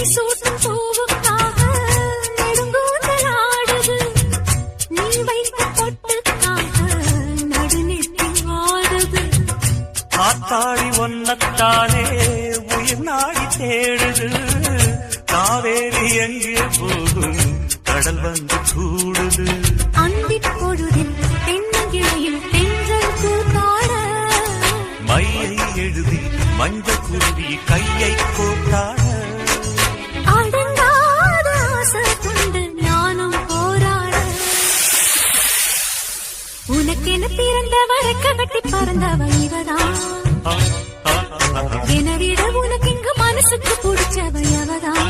சூட்டும் பூவுக்காக நெடுங்கூந்தல் ஆடுது. நீ வைத்த பொட்டுக்காக நடுநெத்தி ஆடுது. காத்தாடி ஒன்னத்தானே உயிர் நாடி தேடுது. காவேரி எங்கே போகும் கடல் வந்து கூடுது. அந்திப் பொழுதில் தென்னங்கிளையில் தென்றல் கூத்தாட மையை எழுதி மஞ்சள் குருவி கையை கோத்தாட அடங்காத ஆசை கொண்டு நானும் போராட. உனக்கென பிறந்தவரை கட்டி பறந்தவ இவதான். என விட உனக்கு இங்கு மனசுக்கு பிடிச்சவ அவதான்.